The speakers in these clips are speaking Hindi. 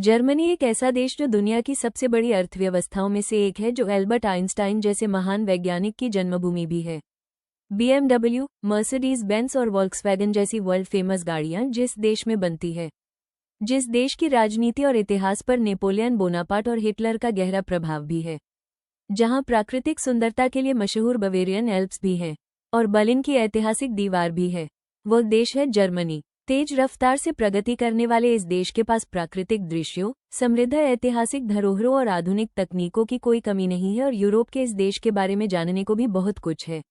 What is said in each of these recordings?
जर्मनी एक ऐसा देश जो दुनिया की सबसे बड़ी अर्थव्यवस्थाओं में से एक है, जो एल्बर्ट आइंस्टाइन जैसे महान वैज्ञानिक की जन्मभूमि भी है। BMW, मर्सिडीज बेंज और वॉल्क्सवैगन जैसी वर्ल्ड फेमस गाड़ियां जिस देश में बनती है, जिस देश की राजनीति और इतिहास पर नेपोलियन बोनापार्ट और हिटलर का गहरा प्रभाव भी है, जहां प्राकृतिक सुंदरता के लिए मशहूर बवेरियन एल्प्स भी हैं और बर्लिन की ऐतिहासिक दीवार भी है, वो देश है जर्मनी। तेज रफ्तार से प्रगति करने वाले इस देश के पास प्राकृतिक दृश्यों, समृद्ध ऐतिहासिक धरोहरों और आधुनिक तकनीकों की कोई कमी नहीं है और यूरोप के इस देश के बारे में जानने को भी बहुत कुछ है।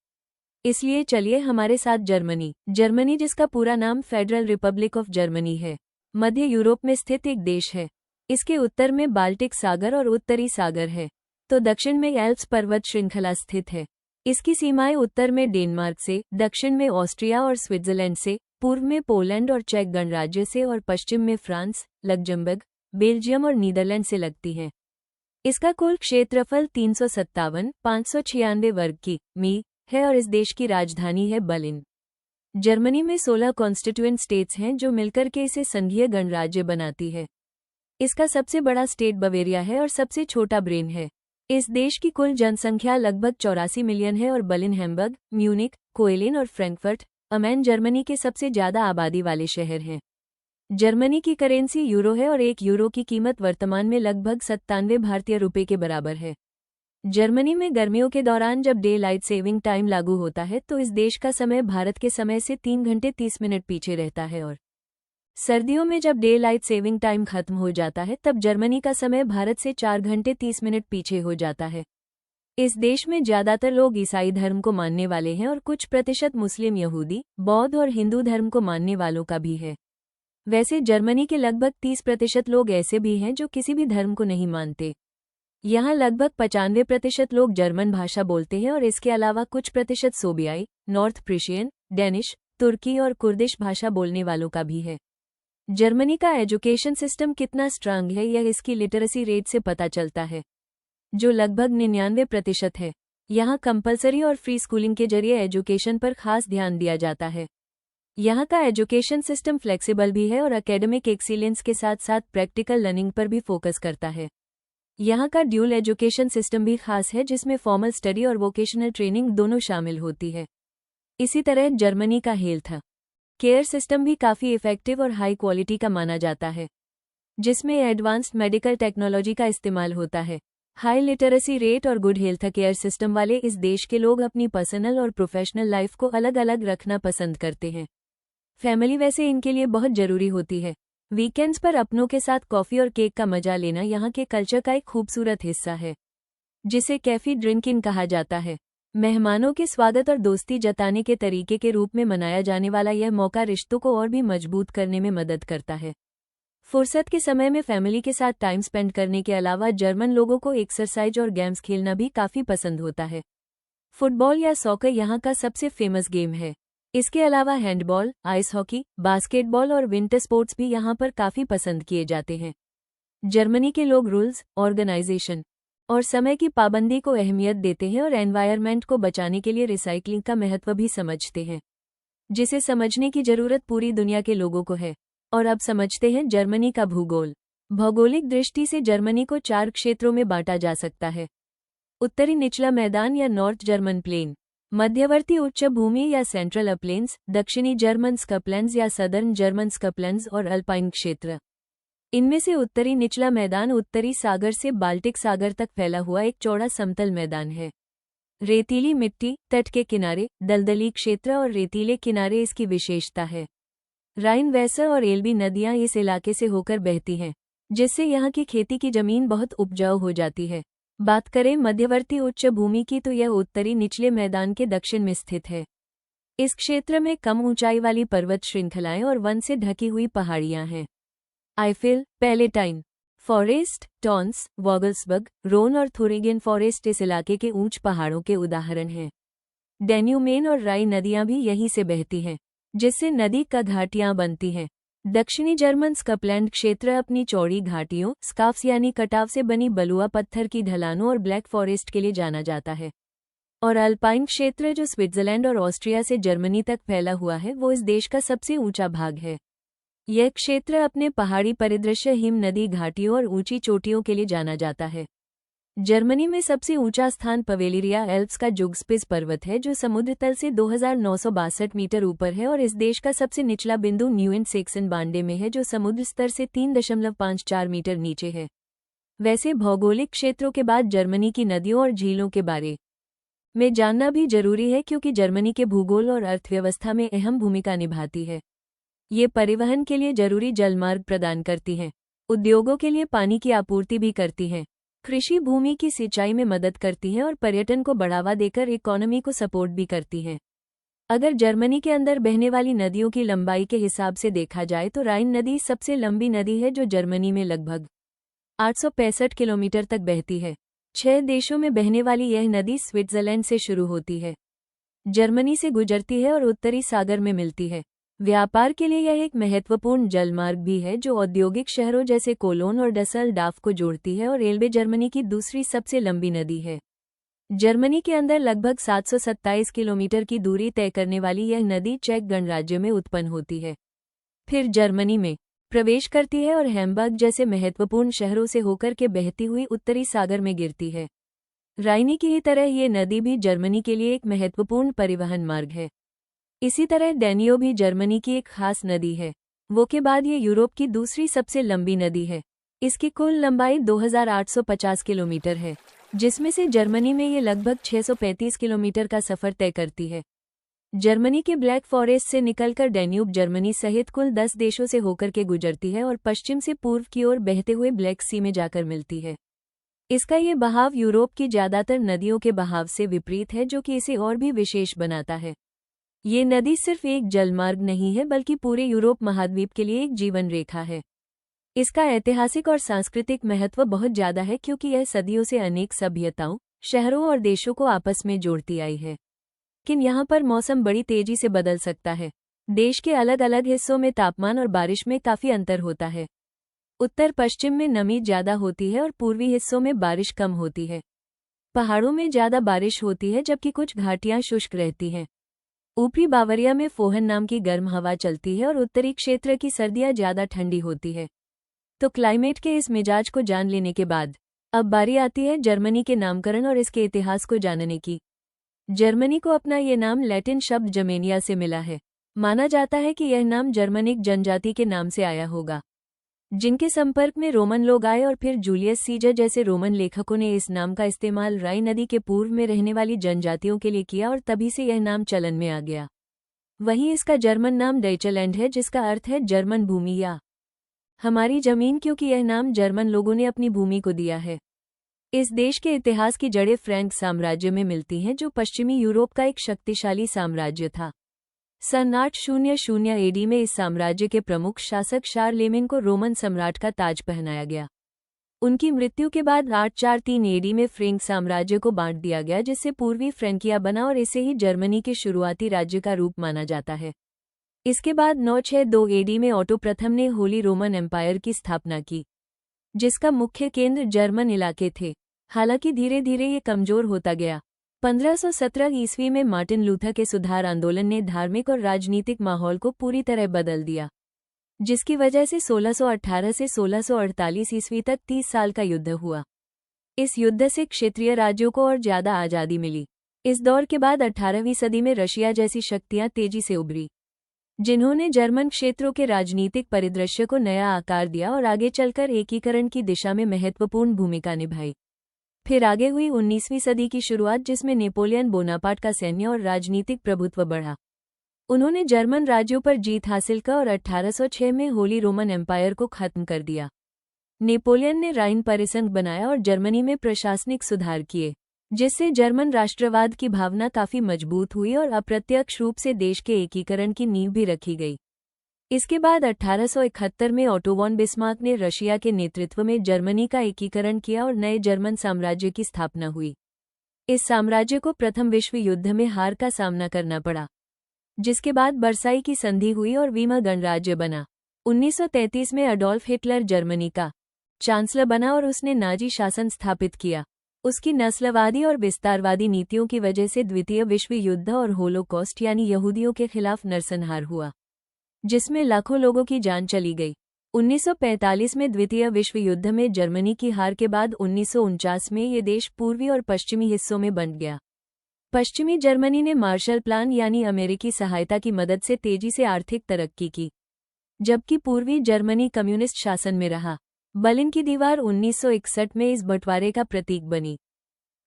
इसलिए चलिए हमारे साथ जर्मनी जिसका पूरा नाम फेडरल रिपब्लिक ऑफ जर्मनी है, मध्य यूरोप में स्थित एक देश है। इसके उत्तर में बाल्टिक सागर और उत्तरी सागर है, तो दक्षिण में एल्प्स पर्वत श्रृंखला स्थित है। इसकी सीमाएं उत्तर में डेनमार्क से, दक्षिण में ऑस्ट्रिया और स्विट्जरलैंड से, पूर्व में पोलैंड और चेक गणराज्य से और पश्चिम में फ्रांस, लग्जमबर्ग, बेल्जियम और नीदरलैंड से लगती हैं। इसका कुल क्षेत्रफल 357,596 वर्ग कि.मी. है और इस देश की राजधानी है बर्लिन। जर्मनी में 16 कॉन्स्टिट्यूएंट स्टेट्स हैं जो मिलकर के इसे संघीय गणराज्य बनाती है। इसका सबसे बड़ा स्टेट बवेरिया है और सबसे छोटा ब्रेन है। इस देश की कुल जनसंख्या लगभग 84 मिलियन है और बर्लिन, हैम्बर्ग, म्यूनिक, कोएलिन और फ्रैंकफर्ट अमेन जर्मनी के सबसे ज्यादा आबादी वाले शहर हैं। जर्मनी की करेंसी यूरो है और 1 यूरो की कीमत वर्तमान में लगभग 97 भारतीय रुपये के बराबर है। जर्मनी में गर्मियों के दौरान जब डे लाइट सेविंग टाइम लागू होता है तो इस देश का समय भारत के समय से 3 घंटे 30 मिनट पीछे रहता है और सर्दियों में जब डे लाइट सेविंग टाइम खत्म हो जाता है तब जर्मनी का समय भारत से 4 घंटे 30 मिनट पीछे हो जाता है। इस देश में ज्यादातर लोग ईसाई धर्म को मानने वाले हैं और कुछ प्रतिशत मुस्लिम, यहूदी, बौद्ध और हिंदू धर्म को मानने वालों का भी है। वैसे जर्मनी के लगभग 30% लोग ऐसे भी हैं जो किसी भी धर्म को नहीं मानते। यहाँ लगभग 95% लोग जर्मन भाषा बोलते हैं और इसके अलावा कुछ प्रतिशत सोबियाई, नॉर्थ प्रिशियन, डेनिश, तुर्की और कुर्दिश भाषा बोलने वालों का भी है। जर्मनी का एजुकेशन सिस्टम कितना स्ट्रांग है यह इसकी लिटरेसी रेट से पता चलता है, जो लगभग 99% है। यहाँ कंपलसरी और फ्री स्कूलिंग के जरिए एजुकेशन पर खास ध्यान दिया जाता है। यहाँ का एजुकेशन सिस्टम फ्लेक्सिबल भी है और एकेडमिक एक्सीलेंस के साथ साथ प्रैक्टिकल लर्निंग पर भी फोकस करता है। यहाँ का ड्यूल एजुकेशन सिस्टम भी खास है जिसमें फॉर्मल स्टडी और वोकेशनल ट्रेनिंग दोनों शामिल होती है। इसी तरह जर्मनी का हेल्थ केयर सिस्टम भी काफ़ी इफेक्टिव और हाई क्वालिटी का माना जाता है, जिसमें एडवांस्ड मेडिकल टेक्नोलॉजी का इस्तेमाल होता है। हाई लिटरेसी रेट और गुड हेल्थ केयर सिस्टम वाले इस देश के लोग अपनी पर्सनल और प्रोफेशनल लाइफ को अलग अलग रखना पसंद करते हैं। फैमिली वैसे इनके लिए बहुत जरूरी होती है। वीकेंड्स पर अपनों के साथ कॉफ़ी और केक का मजा लेना यहाँ के कल्चर का एक खूबसूरत हिस्सा है, जिसे कैफी ड्रिंकिंग कहा जाता है। मेहमानों के स्वागत और दोस्ती जताने के तरीके के रूप में मनाया जाने वाला यह मौका रिश्तों को और भी मजबूत करने में मदद करता है। फुर्सत के समय में फैमिली के साथ टाइम स्पेंड करने के अलावा जर्मन लोगों को एक्सरसाइज और गेम्स खेलना भी काफ़ी पसंद होता है। फुटबॉल या सॉकर यहाँ का सबसे फेमस गेम है। इसके अलावा हैंडबॉल, आइस हॉकी, बास्केटबॉल और विंटर स्पोर्ट्स भी यहाँ पर काफ़ी पसंद किए जाते हैं। जर्मनी के लोग रूल्स, ऑर्गेनाइजेशन और समय की पाबंदी को अहमियत देते हैं और एनवायरनमेंट को बचाने के लिए रिसाइकलिंग का महत्व भी समझते हैं, जिसे समझने की जरूरत पूरी दुनिया के लोगों को है। और अब समझते हैं जर्मनी का भूगोल। भौगोलिक दृष्टि से जर्मनी को 4 क्षेत्रों में बांटा जा सकता है: उत्तरी निचला मैदान या नॉर्थ जर्मन प्लेन, मध्यवर्ती उच्च भूमि या सेंट्रल अपलेन्स, दक्षिणी जर्मन स्कपलैंड्स या सदर्न जर्मन स्कपलैंड्स और अल्पाइन क्षेत्र। इनमें से उत्तरी निचला मैदान उत्तरी सागर से बाल्टिक सागर तक फैला हुआ एक चौड़ा समतल मैदान है। रेतीली मिट्टी, तट के किनारे, दलदली क्षेत्र और रेतीले किनारे इसकी विशेषता है। राइन, वेसर और एल्बी नदियां इस इलाके से होकर बहती हैं, जिससे यहाँ की खेती की जमीन बहुत उपजाऊ हो जाती है। बात करें मध्यवर्ती उच्च भूमि की तो यह उत्तरी निचले मैदान के दक्षिण में स्थित है। इस क्षेत्र में कम ऊंचाई वाली पर्वत श्रृंखलाएं और वन से ढकी हुई पहाड़ियां हैं। आइफिल, पैलेटाइन फॉरेस्ट, टॉन्स, वॉगल्सबर्ग, रोन और थुरिंगेन फॉरेस्ट इस इलाके के ऊंच पहाड़ों के उदाहरण हैं। डेन्यूमेन और राई नदियां भी यहीं से बहती हैं, जिससे नदी का घाटियां बनती हैं। दक्षिणी जर्मन स्कपलैंड क्षेत्र अपनी चौड़ी घाटियों, स्कार्फ्स यानी कटाव से बनी बलुआ पत्थर की ढलानों और ब्लैक फॉरेस्ट के लिए जाना जाता है। और अल्पाइन क्षेत्र जो स्विट्जरलैंड और ऑस्ट्रिया से जर्मनी तक फैला हुआ है वो इस देश का सबसे ऊंचा भाग है। यह क्षेत्र अपने पहाड़ी परिदृश्य, हिम नदी घाटियों और ऊंची चोटियों के लिए जाना जाता है। जर्मनी में सबसे ऊंचा स्थान पवेलिरिया एल्प्स का जुगस्पिस पर्वत है, जो समुद्र तल से 2962 मीटर ऊपर है, और इस देश का सबसे निचला बिंदु न्यूएन सेक्सन बांडे में है, जो समुद्र स्तर से 3.54 मीटर नीचे है। वैसे भौगोलिक क्षेत्रों के बाद जर्मनी की नदियों और झीलों के बारे में जानना भी जरूरी है, क्योंकि जर्मनी के भूगोल और अर्थव्यवस्था में अहम भूमिका निभाती है। ये परिवहन के लिए जरूरी जलमार्ग प्रदान करती हैं, उद्योगों के लिए पानी की आपूर्ति भी करती हैं, कृषि भूमि की सिंचाई में मदद करती हैं और पर्यटन को बढ़ावा देकर इकोनॉमी को सपोर्ट भी करती हैं। अगर जर्मनी के अंदर बहने वाली नदियों की लंबाई के हिसाब से देखा जाए तो राइन नदी सबसे लंबी नदी है, जो जर्मनी में लगभग 865 किलोमीटर तक बहती है। 6 देशों में बहने वाली यह नदी स्विट्जरलैंड से शुरू होती है, जर्मनी से गुजरती है और उत्तरी सागर में मिलती है। व्यापार के लिए यह एक महत्वपूर्ण जलमार्ग भी है, जो औद्योगिक शहरों जैसे कोलोन और डसलडॉर्फ को जोड़ती है, और रेलवे जर्मनी की दूसरी सबसे लंबी नदी है। जर्मनी के अंदर लगभग 727 किलोमीटर की दूरी तय करने वाली यह नदी चेक गणराज्य में उत्पन्न होती है, फिर जर्मनी में प्रवेश करती है और हैम्बर्ग जैसे महत्वपूर्ण शहरों से होकर के बहती हुई उत्तरी सागर में गिरती है। राइनी की ही तरह ये नदी भी जर्मनी के लिए एक महत्वपूर्ण परिवहन मार्ग है। इसी तरह डैन्यूब भी जर्मनी की एक खास नदी है। वो के बाद ये यूरोप की दूसरी सबसे लंबी नदी है। इसकी कुल लंबाई 2850 किलोमीटर है, जिसमें से जर्मनी में ये लगभग 635 किलोमीटर का सफर तय करती है। जर्मनी के ब्लैक फॉरेस्ट से निकलकर डैन्यूब जर्मनी सहित कुल 10 देशों से होकर के गुजरती है और पश्चिम से पूर्व की ओर बहते हुए ब्लैक सी में जाकर मिलती है। इसका ये बहाव यूरोप की ज्यादातर नदियों के बहाव से विपरीत है, जो कि इसे और भी विशेष बनाता है। ये नदी सिर्फ एक जलमार्ग नहीं है, बल्कि पूरे यूरोप महाद्वीप के लिए एक जीवन रेखा है। इसका ऐतिहासिक और सांस्कृतिक महत्व बहुत ज्यादा है, क्योंकि यह सदियों से अनेक सभ्यताओं, शहरों और देशों को आपस में जोड़ती आई है। लेकिन यहाँ पर मौसम बड़ी तेजी से बदल सकता है। देश के अलग अलग हिस्सों में तापमान और बारिश में काफी अंतर होता है। उत्तर पश्चिम में नमी ज्यादा होती है और पूर्वी हिस्सों में बारिश कम होती है। पहाड़ों में ज्यादा बारिश होती है, जबकि कुछ घाटियां शुष्क रहती हैं। ऊपरी बावरिया में फोहन नाम की गर्म हवा चलती है और उत्तरी क्षेत्र की सर्दियां ज्यादा ठंडी होती है। तो क्लाइमेट के इस मिजाज को जान लेने के बाद अब बारी आती है जर्मनी के नामकरण और इसके इतिहास को जानने की। जर्मनी को अपना ये नाम लैटिन शब्द जर्मेनिया से मिला है। माना जाता है कि यह नाम जर्मनिक जनजाति के नाम से आया होगा, जिनके संपर्क में रोमन लोग आए और फिर जूलियस सीजर जैसे रोमन लेखकों ने इस नाम का इस्तेमाल राइन नदी के पूर्व में रहने वाली जनजातियों के लिए किया, और तभी से यह नाम चलन में आ गया। वहीं इसका जर्मन नाम डॉइचलैंड है, जिसका अर्थ है जर्मन भूमि या हमारी जमीन, क्योंकि यह नाम जर्मन लोगों ने अपनी भूमि को दिया है। इस देश के इतिहास की जड़ें फ्रैंक साम्राज्य में मिलती हैं, जो पश्चिमी यूरोप का एक शक्तिशाली साम्राज्य था। सन 800 एडी में इस साम्राज्य के प्रमुख शासक शारलेमेन को रोमन सम्राट का ताज पहनाया गया। उनकी मृत्यु के बाद 843 एडी में फ्रैंक साम्राज्य को बांट दिया गया, जिससे पूर्वी फ्रैंकिया बना और इसे ही जर्मनी के शुरुआती राज्य का रूप माना जाता है। इसके बाद 962 एडी में ऑटो प्रथम ने होली रोमन एम्पायर की स्थापना की, जिसका मुख्य केंद्र जर्मन इलाके थे। हालांकि धीरे धीरे ये कमजोर होता गया। 1517 ईस्वी में मार्टिन लूथर के सुधार आंदोलन ने धार्मिक और राजनीतिक माहौल को पूरी तरह बदल दिया, जिसकी वजह से 1618 से 1648 ईस्वी तक 30 साल का युद्ध हुआ। इस युद्ध से क्षेत्रीय राज्यों को और ज्यादा आज़ादी मिली। इस दौर के बाद 18वीं सदी में रशिया जैसी शक्तियां तेजी से उभरी, जिन्होंने जर्मन क्षेत्रों के राजनीतिक परिदृश्य को नया आकार दिया और आगे चलकर एकीकरण की दिशा में महत्वपूर्ण भूमिका निभाई। फिर आगे हुई 19वीं सदी की शुरुआत, जिसमें नेपोलियन बोनापार्ट का सैन्य और राजनीतिक प्रभुत्व बढ़ा। उन्होंने जर्मन राज्यों पर जीत हासिल कर और 1806 में होली रोमन एम्पायर को खत्म कर दिया। नेपोलियन ने राइन परिसंघ बनाया और जर्मनी में प्रशासनिक सुधार किए, जिससे जर्मन राष्ट्रवाद की भावना काफी मजबूत हुई और अप्रत्यक्ष रूप से देश के एकीकरण की नींव भी रखी गई। इसके बाद 1871 में ओटो वॉन बिस्मार्क ने रशिया के नेतृत्व में जर्मनी का एकीकरण किया और नए जर्मन साम्राज्य की स्थापना हुई। इस साम्राज्य को प्रथम विश्व युद्ध में हार का सामना करना पड़ा, जिसके बाद वर्साई की संधि हुई और वीमर गणराज्य बना। 1933 में अडोल्फ हिटलर जर्मनी का चांसलर बना और उसने नाजी शासन स्थापित किया। उसकी नस्लवादी और विस्तारवादी नीतियों की वजह से द्वितीय विश्व युद्ध और होलोकॉस्ट यानी यहूदियों के खिलाफ नरसंहार हुआ। जिसमें लाखों लोगों की जान चली गई। 1945 में द्वितीय विश्व युद्ध में जर्मनी की हार के बाद 1949 में ये देश पूर्वी और पश्चिमी हिस्सों में बंट गया। पश्चिमी जर्मनी ने मार्शल प्लान यानी अमेरिकी सहायता की मदद से तेजी से आर्थिक तरक्की की, जबकि पूर्वी जर्मनी कम्युनिस्ट शासन में रहा। बर्लिन की दीवार 1961 में इस बंटवारे का प्रतीक बनी।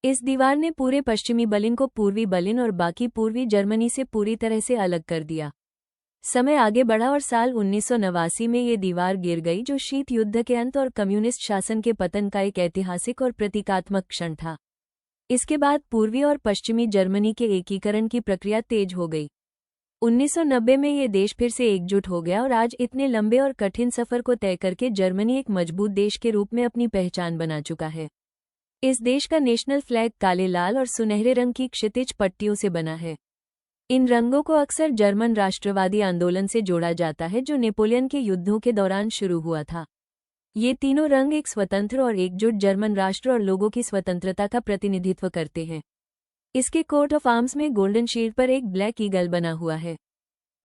इस दीवार ने पूरे पश्चिमी बर्लिन को पूर्वी बर्लिन और बाकी पूर्वी जर्मनी से पूरी तरह से अलग कर दिया। समय आगे बढ़ा और साल 1989 में ये दीवार गिर गई, जो शीत युद्ध के अंत और कम्युनिस्ट शासन के पतन का एक ऐतिहासिक और प्रतीकात्मक क्षण था। इसके बाद पूर्वी और पश्चिमी जर्मनी के एकीकरण की प्रक्रिया तेज हो गई। 1990 में ये देश फिर से एकजुट हो गया और आज इतने लंबे और कठिन सफर को तय करके जर्मनी एक मजबूत देश के रूप में अपनी पहचान बना चुका है। इस देश का नेशनल फ्लैग काले, लाल और सुनहरे रंग की क्षितिज पट्टियों से बना है। इन रंगों को अक्सर जर्मन राष्ट्रवादी आंदोलन से जोड़ा जाता है, जो नेपोलियन के युद्धों के दौरान शुरू हुआ था। ये तीनों रंग एक स्वतंत्र और एकजुट जर्मन राष्ट्र और लोगों की स्वतंत्रता का प्रतिनिधित्व करते हैं। इसके कोट ऑफ आर्म्स में गोल्डन शील्ड पर एक ब्लैक ईगल बना हुआ है।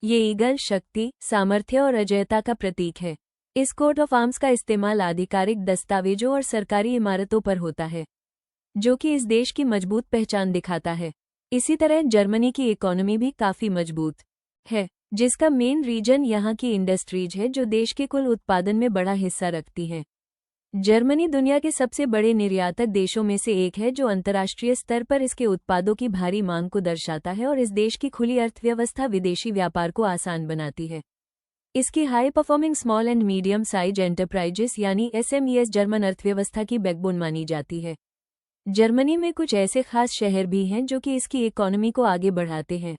ये ईगल शक्ति, सामर्थ्य और अजेयता का प्रतीक है। इस कोट ऑफ आर्म्स का इस्तेमाल आधिकारिक दस्तावेजों और सरकारी इमारतों पर होता है, जो कि इस देश की मजबूत पहचान दिखाता है। इसी तरह जर्मनी की इकोनॉमी भी काफी मजबूत है, जिसका मेन रीजन यहाँ की इंडस्ट्रीज है, जो देश के कुल उत्पादन में बड़ा हिस्सा रखती हैं। जर्मनी दुनिया के सबसे बड़े निर्यातक देशों में से एक है, जो अंतर्राष्ट्रीय स्तर पर इसके उत्पादों की भारी मांग को दर्शाता है और इस देश की खुली अर्थव्यवस्था विदेशी व्यापार को आसान बनाती है। इसकी high performing small and medium size enterprises यानी SMEs जर्मन अर्थव्यवस्था की बैकबोन मानी जाती है। जर्मनी में कुछ ऐसे खास शहर भी हैं जो कि इसकी इकोनॉमी को आगे बढ़ाते हैं,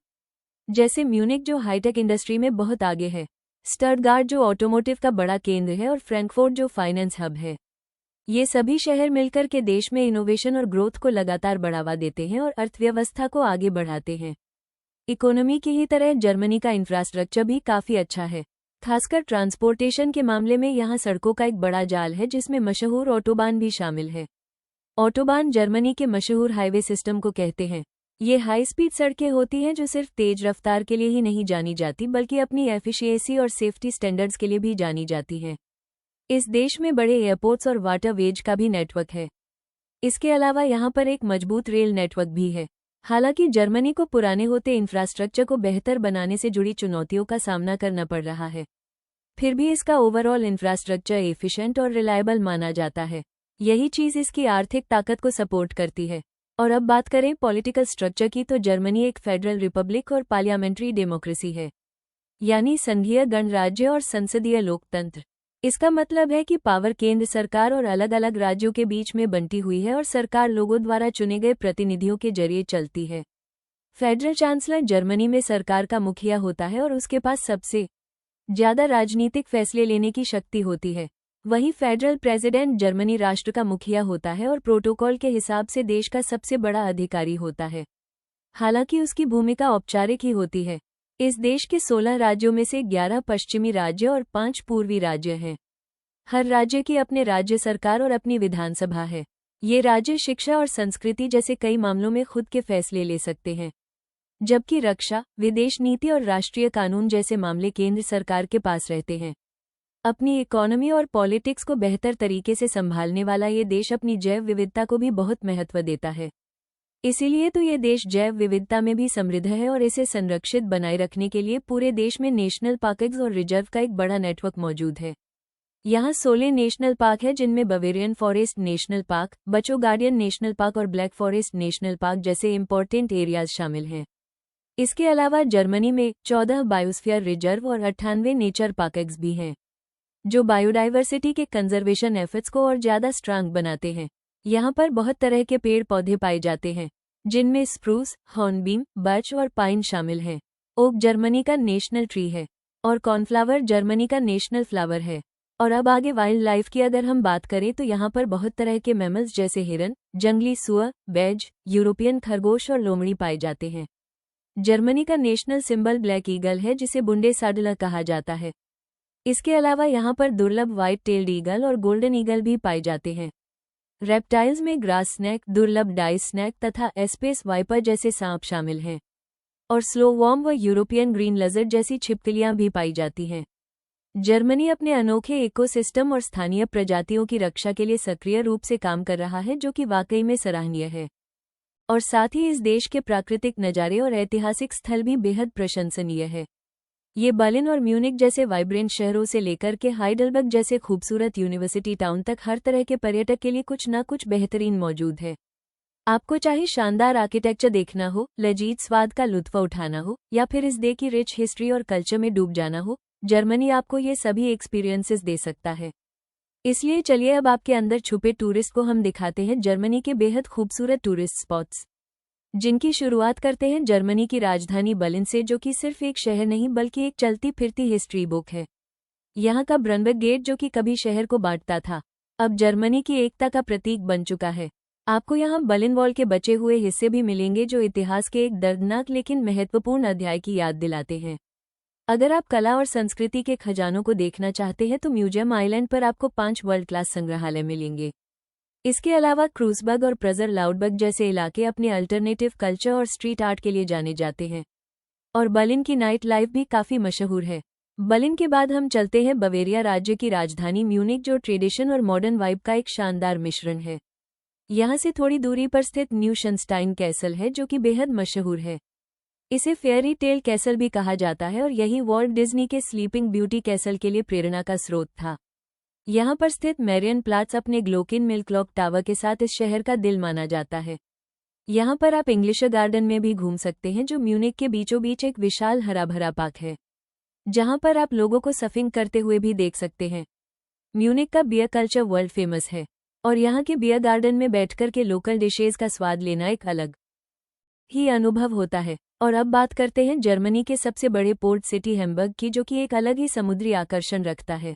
जैसे म्यूनिक, जो हाईटेक इंडस्ट्री में बहुत आगे है, स्टटगार्ट, जो ऑटोमोटिव का बड़ा केंद्र है, और फ्रैंकफर्ट, जो फाइनेंस हब है। ये सभी शहर मिलकर के देश में इनोवेशन और ग्रोथ को लगातार बढ़ावा देते हैं और अर्थव्यवस्था को आगे बढ़ाते हैं। इकोनॉमी की ही तरह जर्मनी का इंफ्रास्ट्रक्चर भी काफी अच्छा है। खासकर ट्रांसपोर्टेशन के मामले में यहाँ सड़कों का एक बड़ा जाल है, जिसमें मशहूर ऑटोबान भी शामिल है। ऑटोबान जर्मनी के मशहूर हाईवे सिस्टम को कहते हैं। ये हाई स्पीड सड़कें होती हैं जो सिर्फ तेज रफ्तार के लिए ही नहीं जानी जाती, बल्कि अपनी एफिशिएंसी और सेफ्टी स्टैंडर्ड्स के लिए भी जानी जाती हैं। इस देश में बड़े एयरपोर्ट्स और वाटरवेज का भी नेटवर्क है। इसके अलावा यहाँ पर एक मजबूत रेल नेटवर्क भी है। हालांकि जर्मनी को पुराने होते इंफ्रास्ट्रक्चर को बेहतर बनाने से जुड़ी चुनौतियों का सामना करना पड़ रहा है, फिर भी इसका ओवरऑल इंफ्रास्ट्रक्चर एफिशिएंट और रिलायबल माना जाता है। यही चीज़ इसकी आर्थिक ताकत को सपोर्ट करती है। और अब बात करें पॉलिटिकल स्ट्रक्चर की, तो जर्मनी एक फेडरल रिपब्लिक और पार्लियामेंट्री डेमोक्रेसी है, यानी संघीय गणराज्य और संसदीय लोकतंत्र। इसका मतलब है कि पावर केंद्र सरकार और अलग अलग राज्यों के बीच में बंटी हुई है और सरकार लोगों द्वारा चुने गए प्रतिनिधियों के जरिए चलती है। फेडरल चांसलर जर्मनी में सरकार का मुखिया होता है और उसके पास सबसे ज्यादा राजनीतिक फैसले लेने की शक्ति होती है। वहीं फेडरल प्रेसिडेंट जर्मनी राष्ट्र का मुखिया होता है और प्रोटोकॉल के हिसाब से देश का सबसे बड़ा अधिकारी होता है। हालांकि उसकी भूमिका औपचारिक ही होती है। इस देश के 16 राज्यों में से 11 पश्चिमी राज्य और 5 पूर्वी राज्य हैं। हर राज्य की अपने राज्य सरकार और अपनी विधानसभा है। ये राज्य शिक्षा और संस्कृति जैसे कई मामलों में खुद के फैसले ले सकते हैं, जबकि रक्षा, विदेश नीति और राष्ट्रीय कानून जैसे मामले केंद्र सरकार के पास रहते हैं। अपनी इकोनॉमी और पॉलिटिक्स को बेहतर तरीके से संभालने वाला ये देश अपनी जैव विविधता को भी बहुत महत्व देता है। इसीलिए तो ये देश जैव विविधता में भी समृद्ध है और इसे संरक्षित बनाए रखने के लिए पूरे देश में नेशनल पार्क्स और रिजर्व का एक बड़ा नेटवर्क मौजूद है। यहाँ 16 नेशनल पार्क है, जिनमें बवेरियन फॉरेस्ट नेशनल पार्क, बचो गार्डियन नेशनल पार्क और ब्लैक फॉरेस्ट नेशनल पार्क जैसे इम्पोर्टेंट एरियाज शामिल हैं। इसके अलावा जर्मनी में 14 बायोस्फीयर रिजर्व और 98 नेचर पार्क्स भी हैं, जो बायोडाइवर्सिटी के कंजर्वेशन एफर्ट्स को और ज्यादा स्ट्रांग बनाते हैं। यहाँ पर बहुत तरह के पेड़ पौधे पाए जाते हैं, जिनमें स्प्रूस, हॉर्नबीम, बर्च और पाइन शामिल हैं। ओक जर्मनी का नेशनल ट्री है और कॉर्नफ्लावर जर्मनी का नेशनल फ्लावर है। और अब आगे वाइल्ड लाइफ की अगर हम बात करें, तो यहाँ पर बहुत तरह के मैमल्स जैसे हिरन, जंगली सुअर, बैज, यूरोपियन खरगोश और लोमड़ी पाए जाते हैं। जर्मनी का नेशनल सिंबल ब्लैक ईगल है, जिसे बुंडेसाडलर कहा जाता है। इसके अलावा यहाँ पर दुर्लभ व्हाइट टेल्ड ईगल और गोल्डन ईगल भी पाए जाते हैं। रेप्टाइल्स में ग्रास स्नैक, दुर्लभ डाइस स्नैक तथा एस्पेस वाइपर जैसे सांप शामिल हैं। और स्लो वॉर्म व यूरोपियन ग्रीन लज़र्ड जैसी छिपकलियां भी पाई जाती हैं। जर्मनी अपने अनोखे इकोसिस्टम और स्थानीय प्रजातियों की रक्षा के लिए सक्रिय रूप से काम कर रहा है, जो कि वाकई में सराहनीय है। और साथ ही इस देश के प्राकृतिक नज़ारे और ऐतिहासिक स्थल भी बेहद प्रशंसनीय है। ये बर्लिन और म्यूनिक जैसे वाइब्रेंट शहरों से लेकर के हाइडलबर्ग जैसे खूबसूरत यूनिवर्सिटी टाउन तक हर तरह के पर्यटक के लिए कुछ न कुछ बेहतरीन मौजूद है। आपको चाहे शानदार आर्किटेक्चर देखना हो, लजीज स्वाद का लुत्फ उठाना हो, या फिर इस देश की रिच हिस्ट्री और कल्चर में डूब जाना हो, जर्मनी आपको ये सभी एक्सपीरियंसेस दे सकता है। इसलिए चलिए अब आपके अंदर छुपे टूरिस्ट को हम दिखाते हैं जर्मनी के बेहद खूबसूरत टूरिस्ट स्पॉट्स, जिनकी शुरुआत करते हैं जर्मनी की राजधानी बर्लिन से, जो कि सिर्फ एक शहर नहीं बल्कि एक चलती फिरती हिस्ट्री बुक है। यहाँ का ब्रनबर्ग गेट, जो कि कभी शहर को बांटता था, अब जर्मनी की एकता का प्रतीक बन चुका है। आपको यहाँ बर्लिन वॉल के बचे हुए हिस्से भी मिलेंगे, जो इतिहास के एक दर्दनाक लेकिन महत्वपूर्ण अध्याय की याद दिलाते हैं। अगर आप कला और संस्कृति के खजानों को देखना चाहते हैं तो म्यूजियम आइलैंड पर आपको 5 वर्ल्ड क्लास संग्रहालय मिलेंगे। इसके अलावा क्रूसबर्ग और प्रजर लाउडबर्ग जैसे इलाके अपने अल्टरनेटिव कल्चर और स्ट्रीट आर्ट के लिए जाने जाते हैं। और बर्लिन की नाइट लाइफ भी काफ़ी मशहूर है। बर्लिन के बाद हम चलते हैं बवेरिया राज्य की राजधानी म्यूनिक, जो ट्रेडिशन और मॉडर्न वाइब का एक शानदार मिश्रण है। यहाँ से थोड़ी दूरी पर स्थित न्यूशनस्टाइन कैसल है, जो कि बेहद मशहूर है। इसे फेयरी टेल कैसल भी कहा जाता है और यही वॉल्ट डिज्नी के स्लीपिंग ब्यूटी कैसल के लिए प्रेरणा का स्रोत था। यहाँ पर स्थित मैरियन प्लाट्स अपने ग्लोकिन मिल क्लॉक टावर के साथ इस शहर का दिल माना जाता है। यहाँ पर आप इंग्लिश गार्डन में भी घूम सकते हैं, जो म्यूनिक के बीचों बीच एक विशाल हरा भरा पार्क है, जहाँ पर आप लोगों को सर्फिंग करते हुए भी देख सकते हैं। म्यूनिक का बियर कल्चर वर्ल्ड फेमस है और यहाँ के बियर गार्डन में बैठकर के लोकल डिशेज का स्वाद लेना एक अलग ही अनुभव होता है। और अब बात करते हैं जर्मनी के सबसे बड़े पोर्ट सिटी हैम्बर्ग की, जो कि एक अलग ही समुद्री आकर्षण रखता है।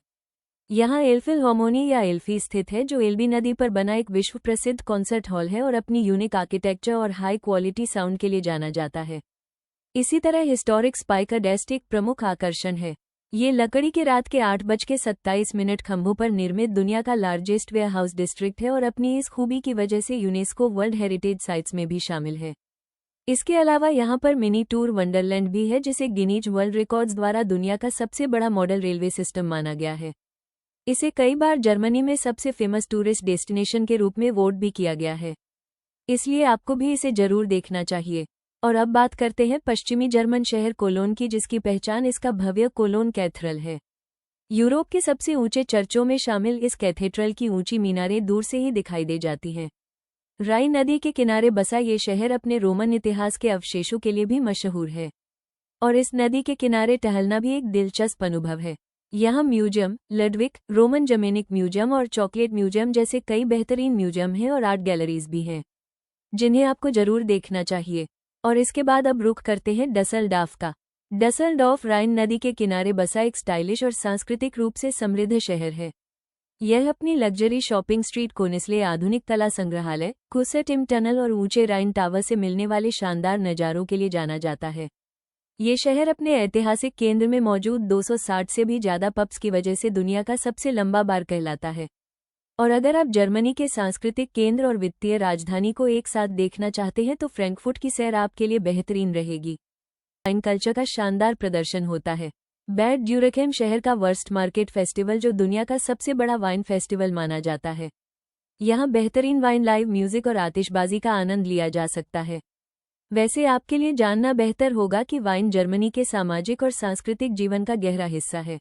यहाँ एल्फिल हार्मोनी या एल्फी स्थित है, जो एल्बी नदी पर बना एक विश्व प्रसिद्ध कॉन्सर्ट हॉल है और अपनी यूनिक आर्किटेक्चर और हाई क्वालिटी साउंड के लिए जाना जाता है। इसी तरह हिस्टोरिक स्पाइकर डेस्ट एक प्रमुख आकर्षण है। ये लकड़ी के रात के 8:27 खंभों पर निर्मित दुनिया का लार्जेस्ट वेयर हाउस डिस्ट्रिक्ट है और अपनी इस खूबी की वजह से यूनेस्को वर्ल्ड हेरिटेज साइट्स में भी शामिल है। इसके अलावा यहाँ पर मिनी टूर वंडरलैंड भी है, जिसे गिनीज वर्ल्ड रिकॉर्ड्स द्वारा दुनिया का सबसे बड़ा मॉडल रेलवे सिस्टम माना गया है। इसे कई बार जर्मनी में सबसे फेमस टूरिस्ट डेस्टिनेशन के रूप में वोट भी किया गया है, इसलिए आपको भी इसे जरूर देखना चाहिए। और अब बात करते हैं पश्चिमी जर्मन शहर कोलोन की, जिसकी पहचान इसका भव्य कोलोन कैथेड्रल है। यूरोप के सबसे ऊंचे चर्चों में शामिल इस कैथेड्रल की ऊंची मीनारें दूर से ही दिखाई दे जाती हैं। राइन नदी के किनारे बसा ये शहर अपने रोमन इतिहास के अवशेषों के लिए भी मशहूर है और इस नदी के किनारे टहलना भी एक दिलचस्प अनुभव है। यहाँ म्यूजियम, लडविक, रोमन जमेनिक म्यूजियम और चॉकलेट म्यूजियम जैसे कई बेहतरीन म्यूजियम हैं और आर्ट गैलरीज भी हैं, जिन्हें आपको जरूर देखना चाहिए। और इसके बाद अब रुख करते हैं डसलडॉर्फ का। डसलडॉर्फ राइन नदी के किनारे बसा एक स्टाइलिश और सांस्कृतिक रूप से समृद्ध शहर है। यह अपनी लग्जरी शॉपिंग स्ट्रीट कोनिस्ले, आधुनिक कला संग्रहालय, कुसेटिम टनल और ऊंचे राइन टावर से मिलने वाले शानदार नज़ारों के लिए जाना जाता है। ये शहर अपने ऐतिहासिक केंद्र में मौजूद 260 से भी ज़्यादा पब्स की वजह से दुनिया का सबसे लंबा बार कहलाता है। और अगर आप जर्मनी के सांस्कृतिक केंद्र और वित्तीय राजधानी को एक साथ देखना चाहते हैं तो फ्रैंकफर्ट की सैर आपके लिए बेहतरीन रहेगी। वाइन कल्चर का शानदार प्रदर्शन होता है। बैड ड्यूरखेम शहर का वर्स्ट मार्केट फेस्टिवल, जो दुनिया का सबसे बड़ा वाइन फेस्टिवल माना जाता है। यहाँ बेहतरीन वाइन, लाइव म्यूजिक और आतिशबाजी का आनंद लिया जा सकता है। वैसे आपके लिए जानना बेहतर होगा कि वाइन जर्मनी के सामाजिक और सांस्कृतिक जीवन का गहरा हिस्सा है।